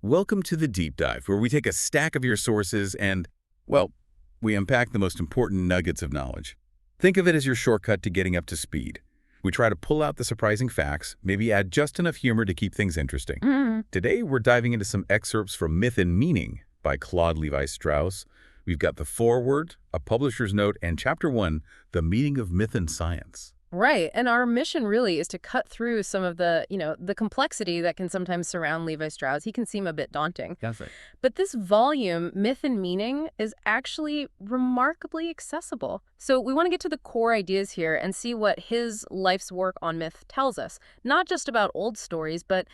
Welcome to the Deep Dive, where we take a stack of your sources and, well, we unpack the most important nuggets of knowledge. Think of it as your shortcut to getting up to speed. We try to pull out the surprising facts, maybe add just enough humor to keep things interesting. Today, we're diving into some excerpts from Myth and Meaning by Claude Lévi-Strauss. We've got the foreword, a publisher's note, and Chapter 1, The Meaning of Myth and Science. Right. And our mission really is to cut through some of the, the complexity that can sometimes surround Levi-Strauss. He can seem a bit daunting. That's right. But this volume, Myth and Meaning, is actually remarkably accessible. So we want to get to the core ideas here and see what his life's work on myth tells us. Not just about old stories, but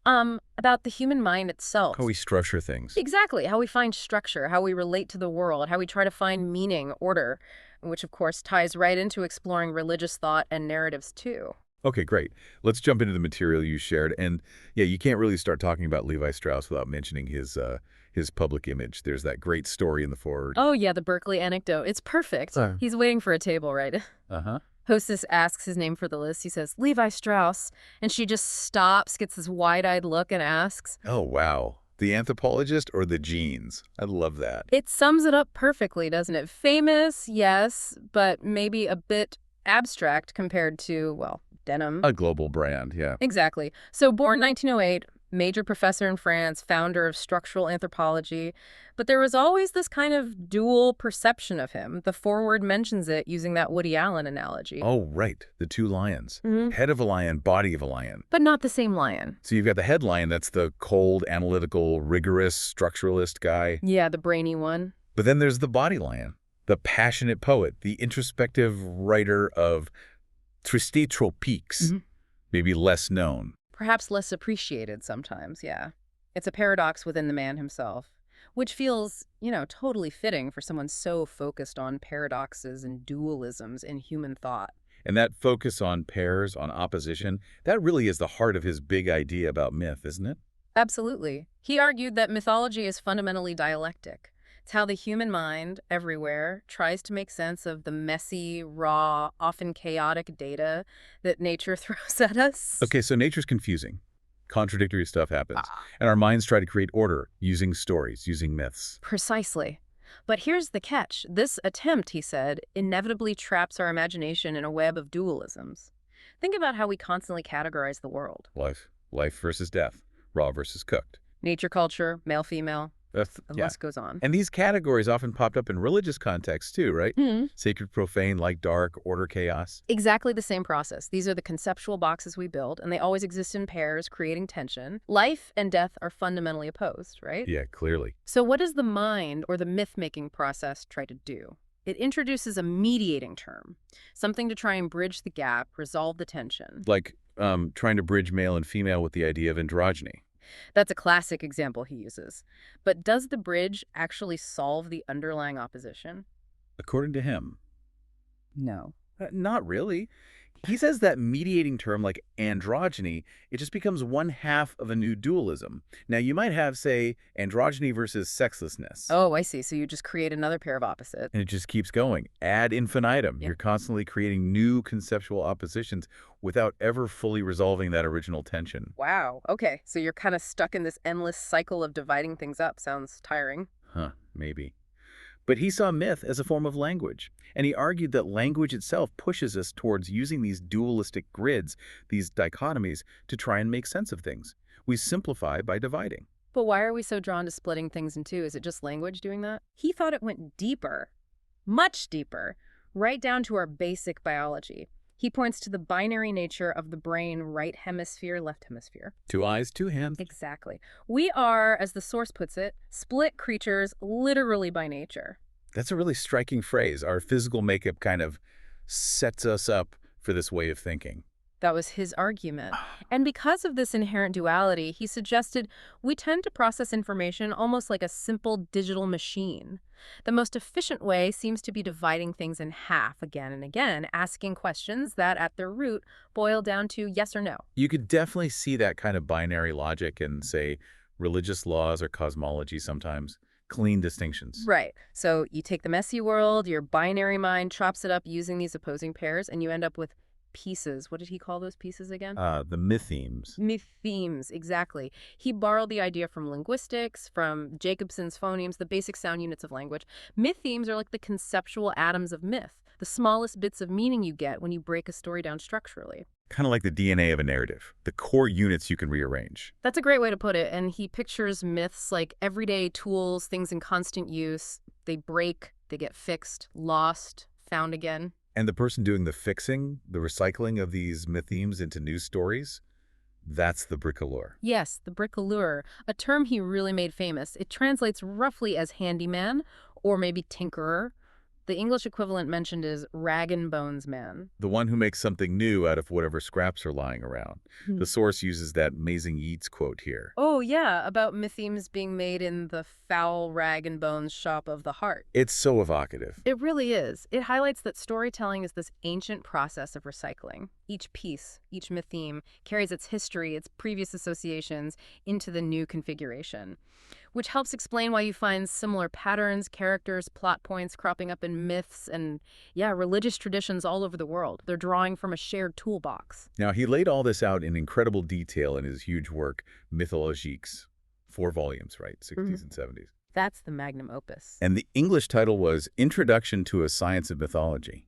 about the human mind itself. How we structure things. Exactly. How we find structure, how we relate to the world, how we try to find meaning, order, which of course ties right into exploring religious thought and narratives too. Okay, great. Let's jump into the material you shared. And yeah, you can't really start talking about Levi-Strauss without mentioning his public image. There's that great story in the foreword. Oh yeah, the Berkeley anecdote. It's perfect. He's waiting for a table, right? Uh-huh. Hostess asks his name for the list. He says, Levi-Strauss. And she just stops, gets this wide-eyed look and asks, Oh, wow. The anthropologist or the genes? I love that. It sums it up perfectly, doesn't it? Famous, yes, but maybe a bit abstract compared to, well, denim. A global brand, yeah. Exactly. So born 1908, major professor in France, founder of structural anthropology. But there was always this kind of dual perception of him. The foreword mentions it using that Woody Allen analogy. Oh, right. The two lions. Head of a lion, body of a lion. But not the same lion. So you've got the head lion, that's the cold, analytical, rigorous, structuralist guy. Yeah, the brainy one. But then there's the body lion, the passionate poet, the introspective writer of Tristes Tropiques, maybe less known. Perhaps less appreciated sometimes, yeah. It's a paradox within the man himself, which feels, totally fitting for someone so focused on paradoxes and dualisms in human thought. And that focus on pairs, on opposition, that really is the heart of his big idea about myth, isn't it? Absolutely. He argued that mythology is fundamentally dialectic. It's how the human mind, everywhere, tries to make sense of the messy, raw, often chaotic data that nature throws at us. Okay, so nature's confusing. Contradictory stuff happens. And our minds try to create order using stories, using myths. Precisely. But here's the catch. This attempt, he said, inevitably traps our imagination in a web of dualisms. Think about how we constantly categorize the world. Life versus death. Raw versus cooked. Nature, culture, male, female. The list goes on. And these categories often popped up in religious contexts too, right? Sacred, profane, light, dark, order, chaos. Exactly the same process. These are the conceptual boxes we build, and they always exist in pairs, creating tension. Life and death are fundamentally opposed, right? Yeah, clearly. So what does the mind or the myth-making process try to do? It introduces a mediating term, something to try and bridge the gap, resolve the tension. Like trying to bridge male and female with the idea of androgyny. That's a classic example he uses. But does the bridge actually solve the underlying opposition? According to him. No. Not really. He says that mediating term like androgyny, it just becomes one half of a new dualism. Now, you might have, say, androgyny versus sexlessness. Oh, I see. So you just create another pair of opposites. And it just keeps going. Ad infinitum. Yeah. You're constantly creating new conceptual oppositions without ever fully resolving that original tension. Wow. Okay. So you're kind of stuck in this endless cycle of dividing things up. Sounds tiring. Huh, maybe. But he saw myth as a form of language, and he argued that language itself pushes us towards using these dualistic grids, these dichotomies, to try and make sense of things. We simplify by dividing. But why are we so drawn to splitting things in two? Is it just language doing that? He thought it went deeper, much deeper, right down to our basic biology. He points to the binary nature of the brain, right hemisphere, left hemisphere. 2 eyes, 2 hands. Exactly. We are, as the source puts it, split creatures literally by nature. That's a really striking phrase. Our physical makeup kind of sets us up for this way of thinking. That was his argument. And because of this inherent duality, he suggested we tend to process information almost like a simple digital machine. The most efficient way seems to be dividing things in half again and again, asking questions that at their root boil down to yes or no. You could definitely see that kind of binary logic in, say, religious laws or cosmology sometimes. Clean distinctions. Right. So you take the messy world, your binary mind chops it up using these opposing pairs, and you end up with pieces. What did he call those pieces again? The mythemes. Mythemes, exactly. He borrowed the idea from linguistics, from Jacobson's phonemes, the basic sound units of language. Mythemes are like the conceptual atoms of myth, the smallest bits of meaning you get when you break a story down structurally. Kind of like the DNA of a narrative, the core units you can rearrange. That's a great way to put it, and he pictures myths like everyday tools, things in constant use. They break, they get fixed, lost, found again. And the person doing the fixing, the recycling of these mythemes into new stories, that's the bricoleur. Yes, the bricoleur, a term he really made famous. It translates roughly as handyman or maybe tinkerer. The English equivalent mentioned is rag and bones man. The one who makes something new out of whatever scraps are lying around. The source uses that amazing Yeats quote here. Oh, yeah, about mythemes being made in the foul rag and bones shop of the heart. It's so evocative. It really is. It highlights that storytelling is this ancient process of recycling. Each piece, each mytheme, carries its history, its previous associations, into the new configuration, which helps explain why you find similar patterns, characters, plot points cropping up in myths and, religious traditions all over the world. They're drawing from a shared toolbox. Now, he laid all this out in incredible detail in his huge work, Mythologiques. 4 volumes, right? 60s and 70s. That's the magnum opus. And the English title was Introduction to a Science of Mythology.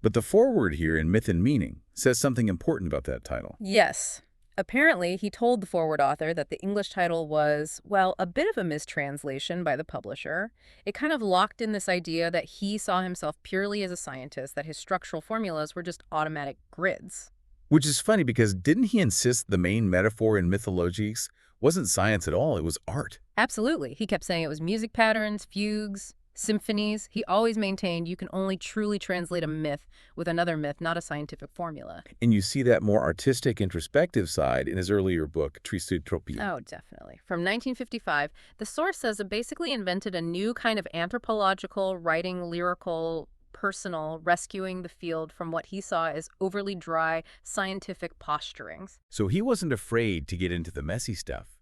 But the foreword here in Myth and Meaning says something important about that title. Yes. Apparently, he told the forward author that the English title was, well, a bit of a mistranslation by the publisher. It kind of locked in this idea that he saw himself purely as a scientist, that his structural formulas were just automatic grids. Which is funny because didn't he insist the main metaphor in Mythologiques wasn't science at all, it was art? Absolutely. He kept saying it was music patterns, fugues, symphonies. He always maintained you can only truly translate a myth with another myth, not a scientific formula. And you see that more artistic, introspective side in his earlier book, Trisutropie. Oh, definitely. From 1955, the source says it basically invented a new kind of anthropological, writing, lyrical, personal, rescuing the field from what he saw as overly dry scientific posturings. So he wasn't afraid to get into the messy stuff.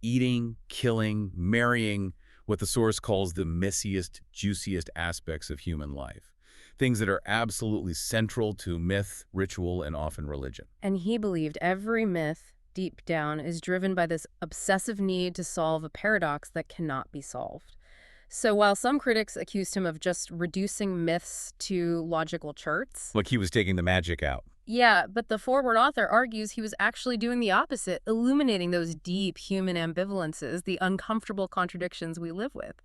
Eating, killing, marrying, what the source calls the messiest, juiciest aspects of human life. Things that are absolutely central to myth, ritual, and often religion. And he believed every myth, deep down, is driven by this obsessive need to solve a paradox that cannot be solved. So while some critics accused him of just reducing myths to logical charts... Like he was taking the magic out. Yeah, but the forward author argues he was actually doing the opposite, illuminating those deep human ambivalences, the uncomfortable contradictions we live with.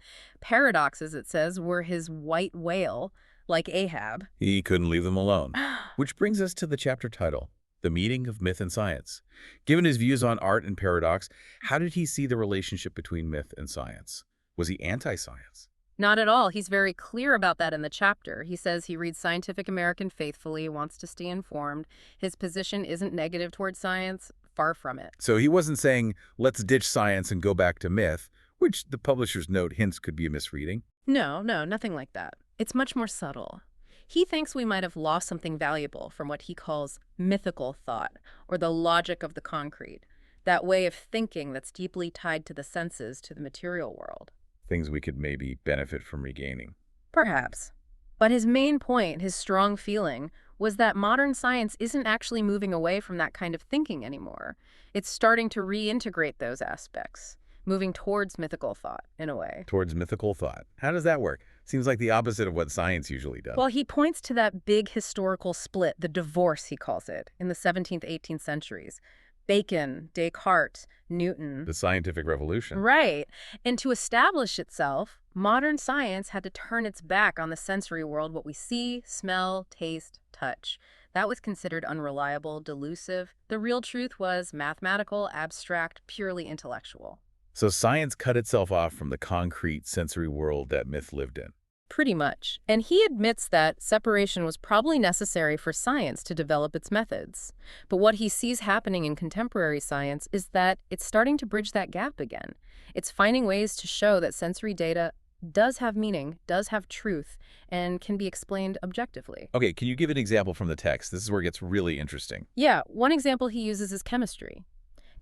Paradoxes, it says, were his white whale, like Ahab. He couldn't leave them alone. Which brings us to the chapter title, The Meeting of Myth and Science. Given his views on art and paradox, how did he see the relationship between myth and science? Was he anti-science? Not at all. He's very clear about that in the chapter. He says he reads Scientific American faithfully, wants to stay informed. His position isn't negative towards science, far from it. So he wasn't saying, let's ditch science and go back to myth, which the publisher's note hints could be a misreading. No, nothing like that. It's much more subtle. He thinks we might have lost something valuable from what he calls mythical thought, or the logic of the concrete, that way of thinking that's deeply tied to the senses, to the material world. Things we could maybe benefit from regaining. Perhaps. But his main point, his strong feeling, was that modern science isn't actually moving away from that kind of thinking anymore. It's starting to reintegrate those aspects, moving towards mythical thought, in a way. Towards mythical thought. How does that work? Seems like the opposite of what science usually does. Well, he points to that big historical split, the divorce, he calls it, in the 17th, 18th centuries. Bacon, Descartes, Newton. The scientific revolution. Right. And to establish itself, modern science had to turn its back on the sensory world, what we see, smell, taste, touch. That was considered unreliable, delusive. The real truth was mathematical, abstract, purely intellectual. So science cut itself off from the concrete sensory world that myth lived in. Pretty much. And he admits that separation was probably necessary for science to develop its methods. But what he sees happening in contemporary science is that it's starting to bridge that gap again. It's finding ways to show that sensory data does have meaning, does have truth, and can be explained objectively. Okay, can you give an example from the text? This is where it gets really interesting. Yeah, one example he uses is chemistry.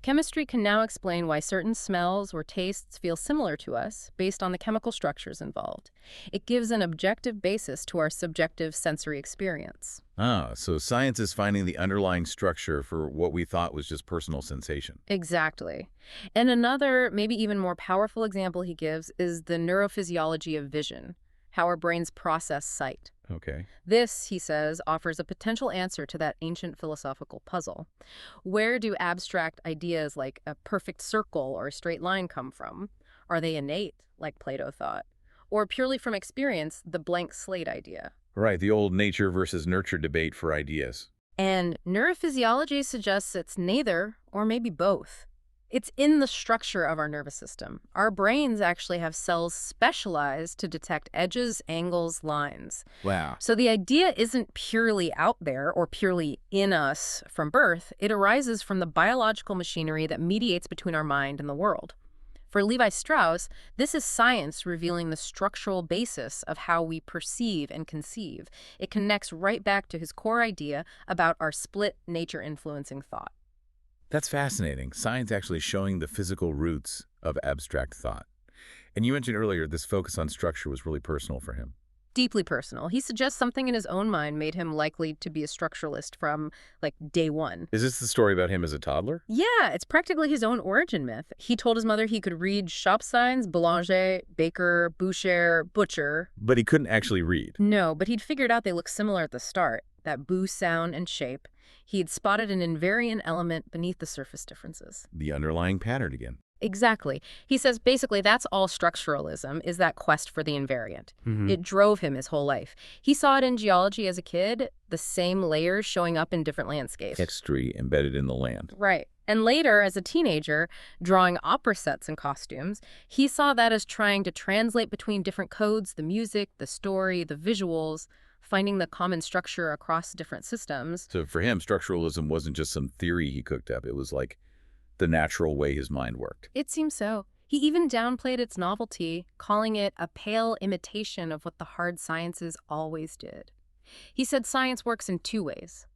Chemistry can now explain why certain smells or tastes feel similar to us based on the chemical structures involved. It gives an objective basis to our subjective sensory experience. Ah, so science is finding the underlying structure for what we thought was just personal sensation. Exactly. And another, maybe even more powerful example he gives is the neurophysiology of vision, how our brains process sight. Okay. This, he says, offers a potential answer to that ancient philosophical puzzle. Where do abstract ideas like a perfect circle or a straight line come from? Are they innate, like Plato thought? Or purely from experience, the blank slate idea? Right, the old nature versus nurture debate for ideas. And neurophysiology suggests it's neither, or maybe both. It's in the structure of our nervous system. Our brains actually have cells specialized to detect edges, angles, lines. Wow. So the idea isn't purely out there or purely in us from birth. It arises from the biological machinery that mediates between our mind and the world. For Lévi-Strauss, this is science revealing the structural basis of how we perceive and conceive. It connects right back to his core idea about our split nature-influencing thought. That's fascinating. Science actually showing the physical roots of abstract thought. And you mentioned earlier this focus on structure was really personal for him. Deeply personal. He suggests something in his own mind made him likely to be a structuralist from, like, day one. Is this the story about him as a toddler? Yeah, it's practically his own origin myth. He told his mother he could read shop signs, boulanger, baker, boucher, butcher. But he couldn't actually read. No, but he'd figured out they looked similar at the start, that boo sound and shape. He'd spotted an invariant element beneath the surface differences. The underlying pattern again. Exactly. He says basically that's all structuralism, is that quest for the invariant. It drove him his whole life. He saw it in geology as a kid, the same layers showing up in different landscapes. History embedded in the land. Right. And later, as a teenager, drawing opera sets and costumes, he saw that as trying to translate between different codes, the music, the story, the visuals, finding the common structure across different systems. So for him, structuralism wasn't just some theory he cooked up. It was like the natural way his mind worked. It seems so. He even downplayed its novelty, calling it a pale imitation of what the hard sciences always did. He said science works in two ways.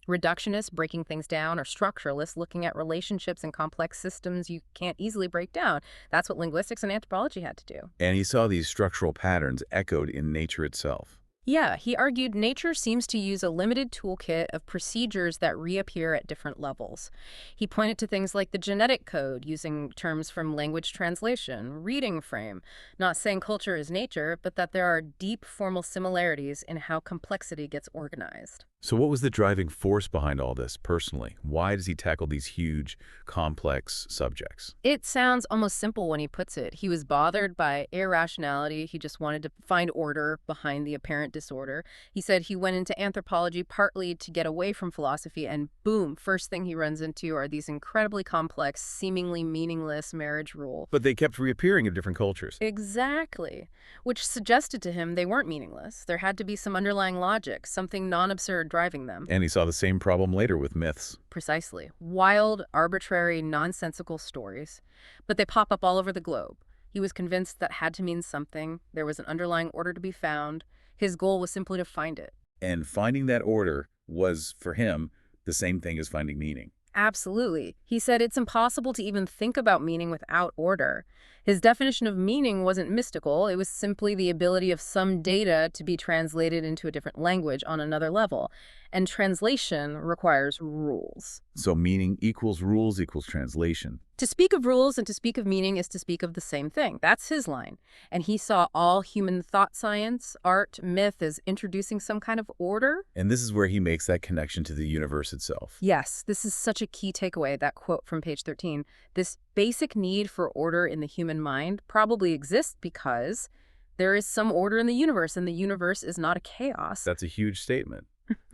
Reductionists, breaking things down, or structuralists, looking at relationships and complex systems you can't easily break down. That's what linguistics and anthropology had to do. And he saw these structural patterns echoed in nature itself. Yeah, he argued nature seems to use a limited toolkit of procedures that reappear at different levels. He pointed to things like the genetic code, using terms from language translation, reading frame, not saying culture is nature, but that there are deep formal similarities in how complexity gets organized. So what was the driving force behind all this personally? Why does he tackle these huge, complex subjects? It sounds almost simple when he puts it. He was bothered by irrationality. He just wanted to find order behind the apparent disorder. He said he went into anthropology partly to get away from philosophy, and boom, first thing he runs into are these incredibly complex, seemingly meaningless marriage rules. But they kept reappearing in different cultures. Exactly, which suggested to him they weren't meaningless. There had to be some underlying logic, something non-absurd driving them. And he saw the same problem later with myths. Precisely. Wild, arbitrary, nonsensical stories. But they pop up all over the globe. He was convinced that had to mean something. There was an underlying order to be found. His goal was simply to find it. And finding that order was, for him, the same thing as finding meaning. Absolutely. He said it's impossible to even think about meaning without order. His definition of meaning wasn't mystical. It was simply the ability of some data to be translated into a different language on another level. And translation requires rules. So meaning equals rules equals translation. To speak of rules and to speak of meaning is to speak of the same thing. That's his line. And he saw all human thought science, art, myth as introducing some kind of order. And this is where he makes that connection to the universe itself. Yes, this is such a key takeaway, that quote from page 13. This basic need for order in the human mind probably exists because there is some order in the universe, and the universe is not a chaos. That's a huge statement.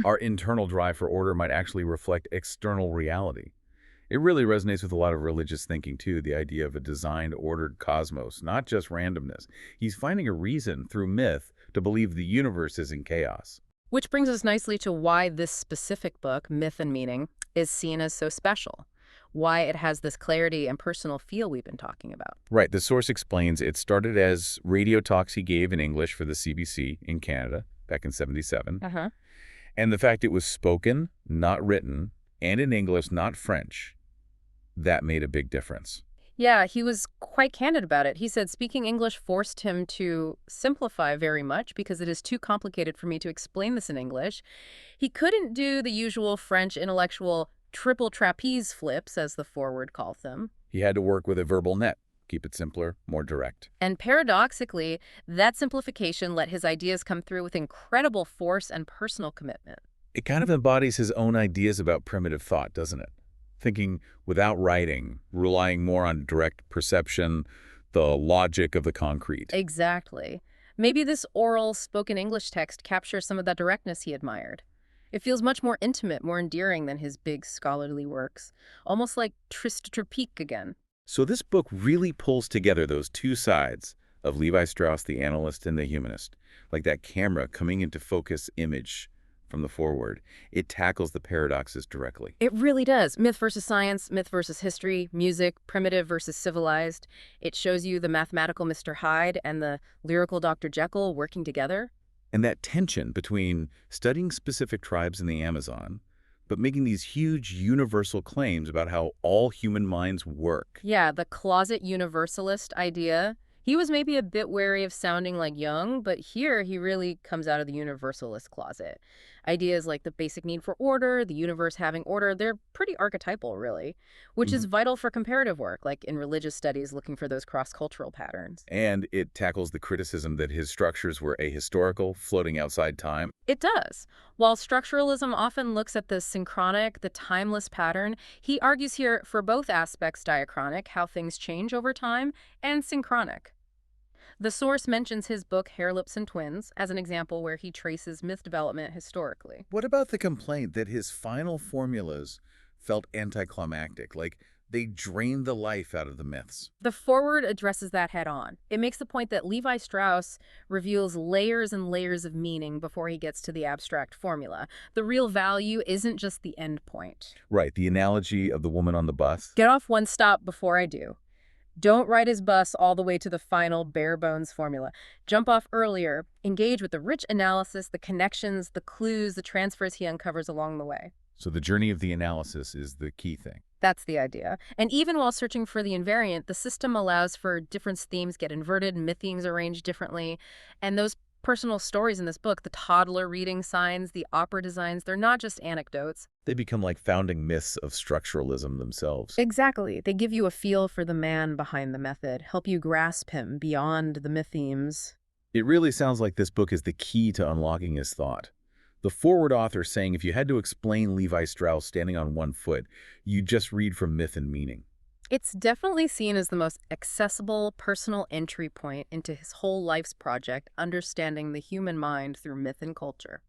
Our internal drive for order might actually reflect external reality. It really resonates with a lot of religious thinking, too, the idea of a designed, ordered cosmos, not just randomness. He's finding a reason through myth to believe the universe is in chaos. Which brings us nicely to why this specific book, Myth and Meaning, is seen as so special. Why it has this clarity and personal feel we've been talking about. Right. The source explains it started as radio talks he gave in English for the CBC in Canada back in '77. And the fact it was spoken, not written, and in English, not French, that made a big difference. Yeah, he was quite candid about it. He said speaking English forced him to simplify very much because it is too complicated for me to explain this in English. He couldn't do the usual French intellectual triple trapeze flips, as the foreword calls them. He had to work with a verbal net, keep it simpler, more direct. And paradoxically, that simplification let his ideas come through with incredible force and personal commitment. It kind of embodies his own ideas about primitive thought, doesn't it? Thinking without writing, relying more on direct perception, the logic of the concrete. Exactly. Maybe this oral, spoken English text captures some of that directness he admired. It feels much more intimate, more endearing than his big scholarly works, almost like Triste Tropique again. So this book really pulls together those two sides of Levi-Strauss, the analyst and the humanist, like that camera coming into focus image from the forward. It tackles the paradoxes directly. It really does. Myth versus science, myth versus history, music, primitive versus civilized. It shows you the mathematical Mr. Hyde and the lyrical Dr. Jekyll working together. And that tension between studying specific tribes in the Amazon, but making these huge universal claims about how all human minds work. Yeah, the closet universalist idea. He was maybe a bit wary of sounding like Jung, but here he really comes out of the universalist closet. Ideas like the basic need for order, the universe having order, they're pretty archetypal, really, which is vital for comparative work, like in religious studies looking for those cross-cultural patterns. And it tackles the criticism that his structures were ahistorical, floating outside time. It does. While structuralism often looks at the synchronic, the timeless pattern, he argues here for both aspects diachronic, how things change over time, and synchronic. The source mentions his book Hair, Lips, and Twins as an example where he traces myth development historically. What about the complaint that his final formulas felt anticlimactic, like they drained the life out of the myths? The foreword addresses that head on. It makes the point that Levi-Strauss reveals layers and layers of meaning before he gets to the abstract formula. The real value isn't just the end point. Right, the analogy of the woman on the bus. Get off one stop before I do. Don't ride his bus all the way to the final bare-bones formula. Jump off earlier. Engage with the rich analysis, the connections, the clues, the transfers he uncovers along the way. So the journey of the analysis is the key thing. That's the idea. And even while searching for the invariant, the system allows for different themes get inverted, myth themes arranged differently. And those personal stories in this book, the toddler reading signs, the opera designs, they're not just anecdotes. They become like founding myths of structuralism themselves. Exactly. They give you a feel for the man behind the method, help you grasp him beyond the myth themes. It really sounds like this book is the key to unlocking his thought. The forward author saying if you had to explain Levi-Strauss standing on one foot, you'd just read from myth and meaning. It's definitely seen as the most accessible personal entry point into his whole life's project, understanding the human mind through myth and culture.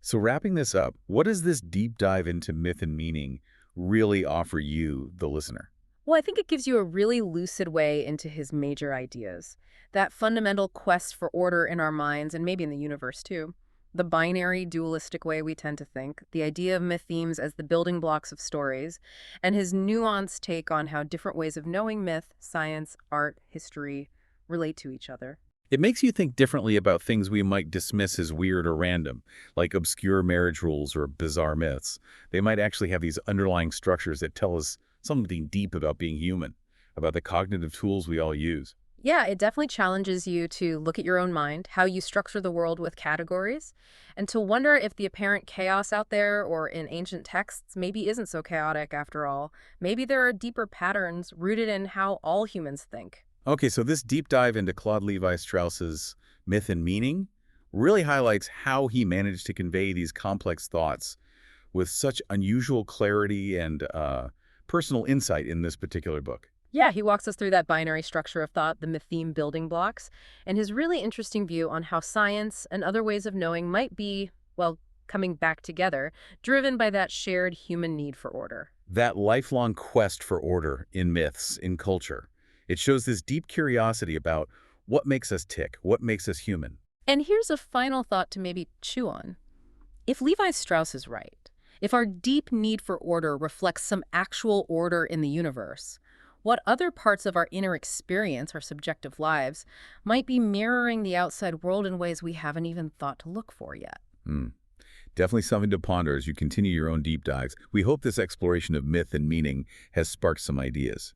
So wrapping this up, what does this deep dive into myth and meaning really offer you, the listener? Well, I think it gives you a really lucid way into his major ideas. That fundamental quest for order in our minds, and maybe in the universe too. The binary, dualistic way we tend to think, the idea of myth themes as the building blocks of stories, and his nuanced take on how different ways of knowing myth, science, art, history relate to each other. It makes you think differently about things we might dismiss as weird or random, like obscure marriage rules or bizarre myths. They might actually have these underlying structures that tell us something deep about being human, about the cognitive tools we all use. Yeah, it definitely challenges you to look at your own mind, how you structure the world with categories, and to wonder if the apparent chaos out there or in ancient texts maybe isn't so chaotic after all. Maybe there are deeper patterns rooted in how all humans think. Okay, so this deep dive into Claude Lévi-Strauss's myth and meaning really highlights how he managed to convey these complex thoughts with such unusual clarity and personal insight in this particular book. Yeah, he walks us through that binary structure of thought, the myth-theme building blocks, and his really interesting view on how science and other ways of knowing might be, well, coming back together, driven by that shared human need for order. That lifelong quest for order in myths, in culture. It shows this deep curiosity about what makes us tick, what makes us human. And here's a final thought to maybe chew on. If Levi-Strauss is right, if our deep need for order reflects some actual order in the universe, what other parts of our inner experience, our subjective lives, might be mirroring the outside world in ways we haven't even thought to look for yet? Definitely something to ponder as you continue your own deep dives. We hope this exploration of myth and meaning has sparked some ideas.